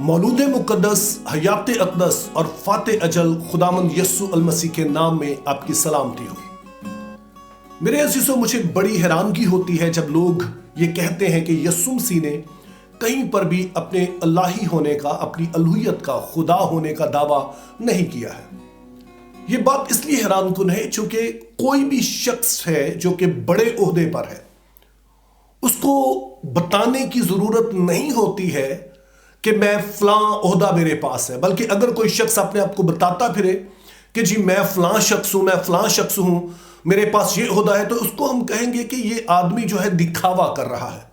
मौलूद मुक़द्दस, हयात अक़दस और फ़ाते अजल खुदामंद यस्सु अल मसीह के नाम में आपकी सलामती हो। मेरे अज़ीज़ों, मुझे बड़ी हैरानगी होती है जब लोग ये कहते हैं कि यस्सु मसीह ने कहीं पर भी अपने अल्लाही होने का, अपनी अलूहियत का, खुदा होने का दावा नहीं किया है। ये बात इसलिए हैरानकुन है क्योंकि कोई भी शख्स है जो कि बड़े ओहदे पर है, उसको बताने की जरूरत नहीं होती है कि मैं फलां ओहदा मेरे पास है, बल्कि अगर कोई शख्स अपने आप को बताता फिरे कि जी मैं फलां शख्स हूं, मैं फलां शख्स हूं, मेरे पास ये ओहदा है, तो उसको हम कहेंगे कि ये आदमी जो है दिखावा कर रहा है।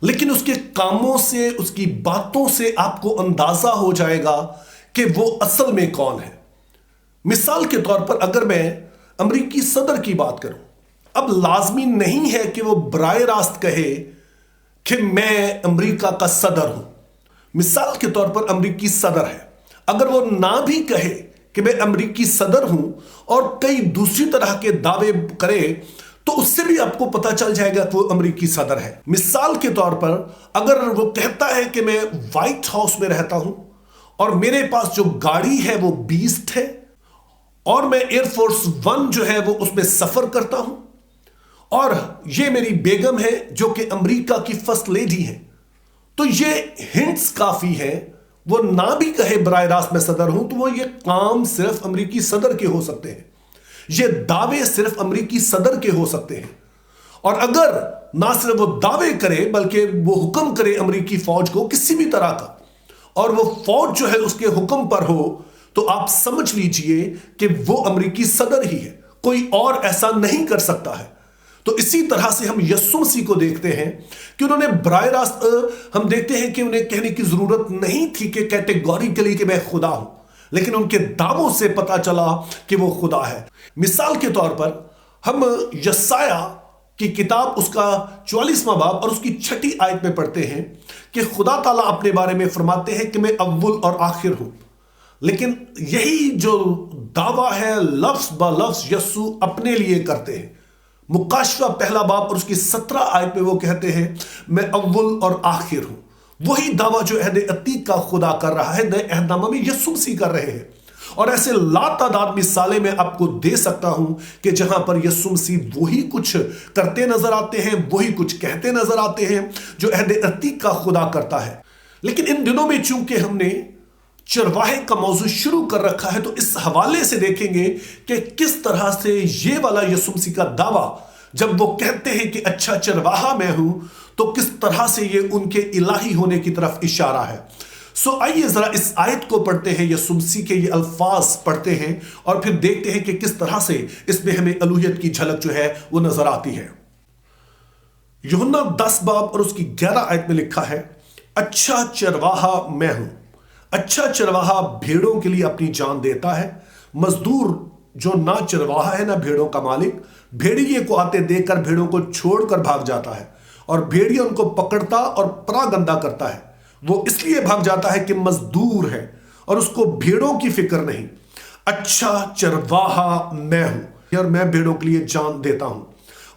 लेकिन उसके कामों से, उसकी बातों से आपको अंदाजा हो जाएगा कि वो असल में कौन है। मिसाल के तौर पर अगर मैं अमेरिकी सदर की बात करूं, अब लाजमी नहीं है कि वो बराए रास्त कहे कि मैं अमेरिका का सदर हूं। मिसाल के तौर पर अमेरिकी सदर है, अगर वो ना भी कहे कि मैं अमेरिकी सदर हूं और कई दूसरी तरह के दावे करे, तो उससे भी आपको पता चल जाएगा कि वो अमेरिकी सदर है। मिसाल के तौर पर अगर वो कहता है कि मैं व्हाइट हाउस में रहता हूं और मेरे पास जो गाड़ी है वो बीस्ट है और मैं एयरफोर्स वन जो है वो उसमें सफर करता हूं और ये मेरी बेगम है जो कि अमेरिका की फर्स्ट लेडी है, तो ये हिंट्स काफी हैं। वो ना भी कहे बराह रास्त मैं सदर हूं, तो वो ये काम सिर्फ अमेरिकी सदर के हो सकते हैं, ये दावे सिर्फ अमेरिकी सदर के हो सकते हैं। और अगर ना सिर्फ वो दावे करे बल्कि वो हुक्म करे अमेरिकी फौज को किसी भी तरह का, और वो फौज जो है उसके हुक्म पर हो, तो आप समझ लीजिए कि वो अमेरिकी सदर ही है, कोई और ऐसा नहीं कर सकता है। तो इसी तरह से हम यस्सु मसीह को देखते हैं कि उन्होंने बराह रास्त, हम देखते हैं कि उन्हें कहने की जरूरत नहीं थी कि कैटेगोरिकली कि मैं खुदा हूं, लेकिन उनके दावों से पता चला कि वो खुदा है। मिसाल के तौर पर हम यशाया की किताब उसका 44वां बाब और उसकी 6ठी आयत में पढ़ते हैं कि खुदा ताला अपने बारे में फरमाते हैं कि मैं अव्वल और आखिर हूं। लेकिन यही जो दावा है लफ्ज ब लफ्ज यस्सु अपने लिए करते हैं। मुकाशवा पहला बाब और उसकी 17 आयत में वो कहते हैं मैं अव्वल और आखिर हूं। वही दावा जो अहद अतीक का खुदा कर रहा है, नए अहदनामा में यस्सु मसीह कर रहे हैं। और ऐसे लातादाद मिसालें मैं आपको दे सकता हूं कि जहां पर यस्सु मसीह वही कुछ करते नजर आते हैं, वही कुछ कहते नजर आते हैं जो अहद अतीक का खुदा करता है। लेकिन इन दिनों में चूंकि हमने चरवाहे का मौजू शुरू कर रखा है, तो इस हवाले से देखेंगे कि किस तरह से ये वाला यस्सु मसीह का दावा, जब वो कहते हैं कि अच्छा चरवाहा मैं हूं, तो किस तरह से ये उनके इलाही होने की तरफ इशारा है। सो आइए जरा इस आयत को पढ़ते हैं, यस्सु मसीह के ये अल्फाज पढ़ते हैं और फिर देखते हैं कि किस तरह से इसमें हमें अलूहियत की झलक जो है वो नजर आती है। यूहन्ना 10 बाब और उसकी 11 आयत में लिखा है, अच्छा चरवाहा मैं हूं। अच्छा चरवाहा भेड़ों के लिए अपनी जान देता है। मजदूर जो ना चरवाहा है ना भेड़ों का मालिक, भेड़िए को आते देखकर भेड़ों को छोड़कर भाग जाता है और भेड़िया उनको पकड़ता और परागंदा करता है। वो इसलिए भाग जाता है कि मजदूर है और उसको भेड़ों की फिक्र नहीं। अच्छा चरवाहा मैं हूं और मैं भेड़ों के लिए जान देता हूं,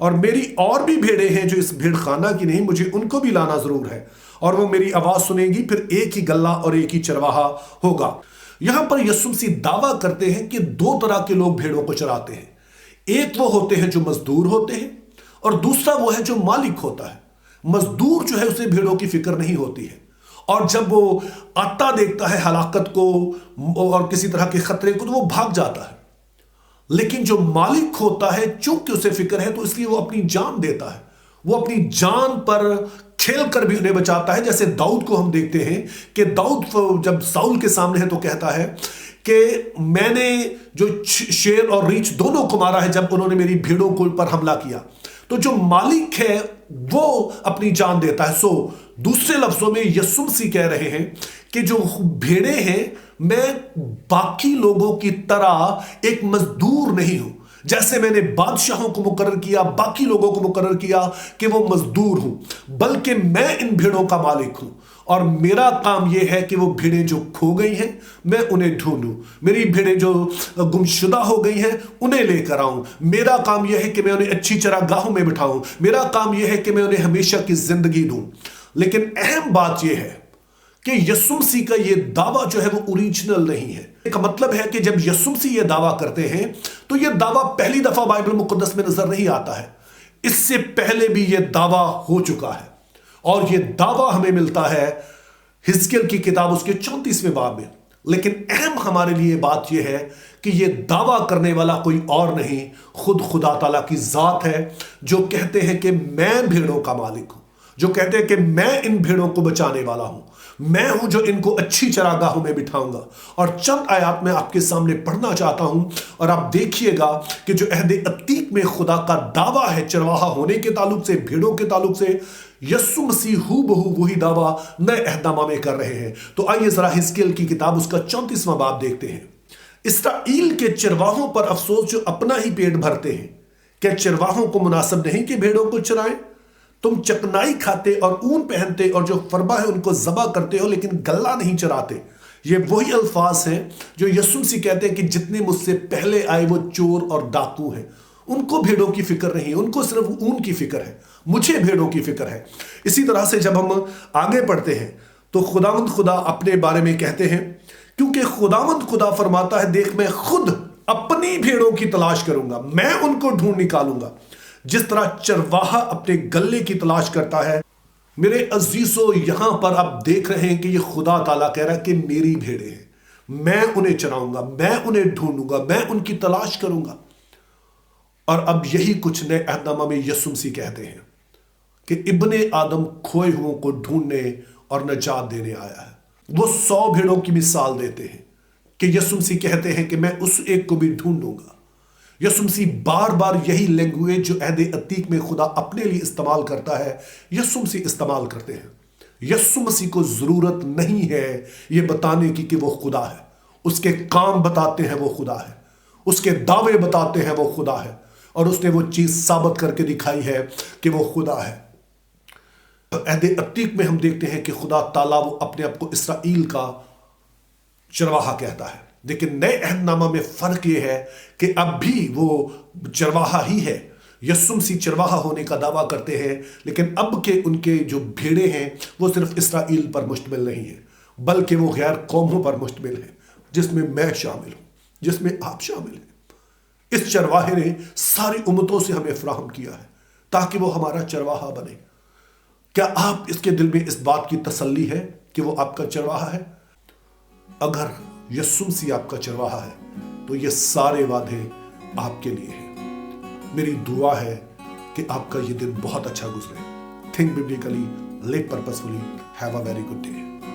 और मेरी और भी भेड़ें हैं जो इस भेड़ खाना की नहीं, मुझे उनको भी लाना जरूर है और वो मेरी आवाज सुनेगी, फिर एक ही गल्ला और एक ही चरवाहा होगा। यहां पर यस्सु मसीह दावा करते हैं कि दो तरह के लोग भेड़ों को चराते हैं। एक वो होते हैं जो मजदूर होते हैं और दूसरा वो है जो मालिक होता है। मजदूर जो है उसे भेड़ों की फिक्र नहीं होती है, और जब वो आता देखता है हलाकत को और किसी तरह के खतरे को, तो वो भाग जाता है। लेकिन जो मालिक होता है, चूंकि उसे फिक्र है, तो इसलिए वो अपनी जान देता है। वो अपनी जान पर खेल कर भी उन्हें बचाता है। जैसे दाऊद को हम देखते हैं कि दाऊद जब साउल के सामने है तो कहता है कि मैंने जो शेर और रीछ दोनों को मारा है जब उन्होंने मेरी भेड़ों को पर हमला किया। तो जो मालिक है वो अपनी जान देता है। सो दूसरे लफ्जों में यस्सु मसीह कह रहे हैं कि जो भेड़ें हैं, मैं बाकी लोगों की तरह एक मजदूर नहीं हूं। जैसे मैंने बादशाहों को मुकर्रर किया, बाकी लोगों को मुकर्रर किया कि वो मजदूर हूं, बल्कि मैं इन भेड़ों का मालिक हूं और मेरा काम यह है कि वो भेड़ें जो खो गई हैं मैं उन्हें ढूंढूं, मेरी भेड़ें जो गुमशुदा हो गई हैं उन्हें लेकर आऊं। मेरा काम यह है कि मैं उन्हें अच्छी चरागाहों में बिठाऊं। मेरा काम यह है कि मैं उन्हें हमेशा की जिंदगी दूं। लेकिन अहम बात यह है कि यीशु मसीह का ये दावा जो है वो ओरिजिनल नहीं है। इसका मतलब है कि जब यीशु मसीह ये दावा करते हैं तो ये दावा पहली दफा बाइबल मुकद्दस में नजर नहीं आता है, इससे पहले भी ये दावा हो चुका है। और ये दावा हमें मिलता है हिजकिय्याह की किताब उसके 34वें बाब में। लेकिन अहम हमारे लिए बात यह है कि ये दावा करने वाला कोई और नहीं, खुद खुदा ताला की जात है, जो कहते हैं कि मैं भेड़ों का मालिक हूं, जो कहते हैं कि मैं इन भेड़ों को बचाने वाला हूं, मैं हूं जो इनको अच्छी चरागाहों में बिठाऊंगा। और चंद आयात में आपके सामने पढ़ना चाहता हूं और आप देखिएगा कि जो अहद अतीक में खुदा का दावा है चरवाहा होने के ताल्लुक से, भेड़ों के ताल्लुक से, यीशु मसीह हूबहू वही दावा नए अहदनामा में कर रहे हैं। तो आइए जरा हिजकिय्याह की किताब उसका 34वां बाब देखते हैं। इस्राएल के चरवाहों पर अफसोस जो अपना ही पेट भरते हैं। क्या चरवाहों को मुनासिब नहीं कि भेड़ों को चराएं? तुम चकनाई खाते और ऊन पहनते और जो फरबा है उनको ज़बा करते हो, लेकिन गल्ला नहीं चराते। ये वही अल्फाज हैं जो यीशु मसीह कहते हैं कि जितने मुझसे पहले आए वो चोर और डाकू हैं। उनको भेड़ों की फिक्र नहीं है, उनको सिर्फ ऊन की फिक्र है, मुझे भेड़ों की फिक्र है। इसी तरह से जब हम आगे पढ़ते हैं तो खुदावंद खुदा अपने बारे में कहते हैं, क्योंकि खुदावंद खुदा फरमाता है, देख मैं खुद अपनी भेड़ों की तलाश करूंगा, मैं उनको ढूंढ निकालूंगा, जिस तरह चरवाहा अपने गल्ले की तलाश करता है। मेरे अजीजों, यहां पर आप देख रहे हैं कि ये खुदा ताला कह रहा है कि मेरी भेड़े हैं, मैं उन्हें चराऊंगा, मैं उन्हें ढूंढूंगा, मैं उनकी तलाश करूंगा। और अब यही कुछ नए अहदनामा में यीशु मसीह कहते हैं कि इब्ने आदम खोए हुओं को ढूंढने और नजात देने आया है। वो 100 भेड़ों की मिसाल देते हैं कि यीशु मसीह कहते हैं कि मैं उस एक को भी ढूंढूंगा। यीशु मसीह बार बार यही लैंग्वेज जो अहद अतीक में खुदा अपने लिए इस्तेमाल करता है, यीशु मसीह इस्तेमाल करते हैं। यीशु मसीह को जरूरत नहीं है ये बताने की कि वो खुदा है, उसके काम बताते हैं वो खुदा है, उसके दावे बताते हैं वो खुदा है, और उसने वो चीज साबित करके दिखाई है कि वो खुदा है। अहद अतीक में हम देखते हैं कि खुदा ताला वो अपने आप को इसराइल का चरवाहा कहता है, लेकिन नए अहदनामा में फर्क ये है कि अब भी वो चरवाहा ही है। यीशु मसीह चरवाहा होने का दावा करते हैं, लेकिन अब के उनके जो भेड़े हैं वो सिर्फ इसराइल पर मुश्तमिल नहीं है, बल्कि वो गैर कौमों पर मुश्तमिल है, जिसमें मैं शामिल हूं, जिसमें आप शामिल हैं। इस चरवाहे ने सारी उम्मतों से हमें फराहम किया है ताकि वो हमारा चरवाहा बने। क्या आप इसके दिल में इस बात की तसल्ली है कि वो आपका चरवाहा है? अगर यीशु मसीह आपका चरवाहा है तो ये सारे वादे आपके लिए हैं। मेरी दुआ है कि आपका ये दिन बहुत अच्छा गुजरे। Think biblically, live purposefully, have a very good day.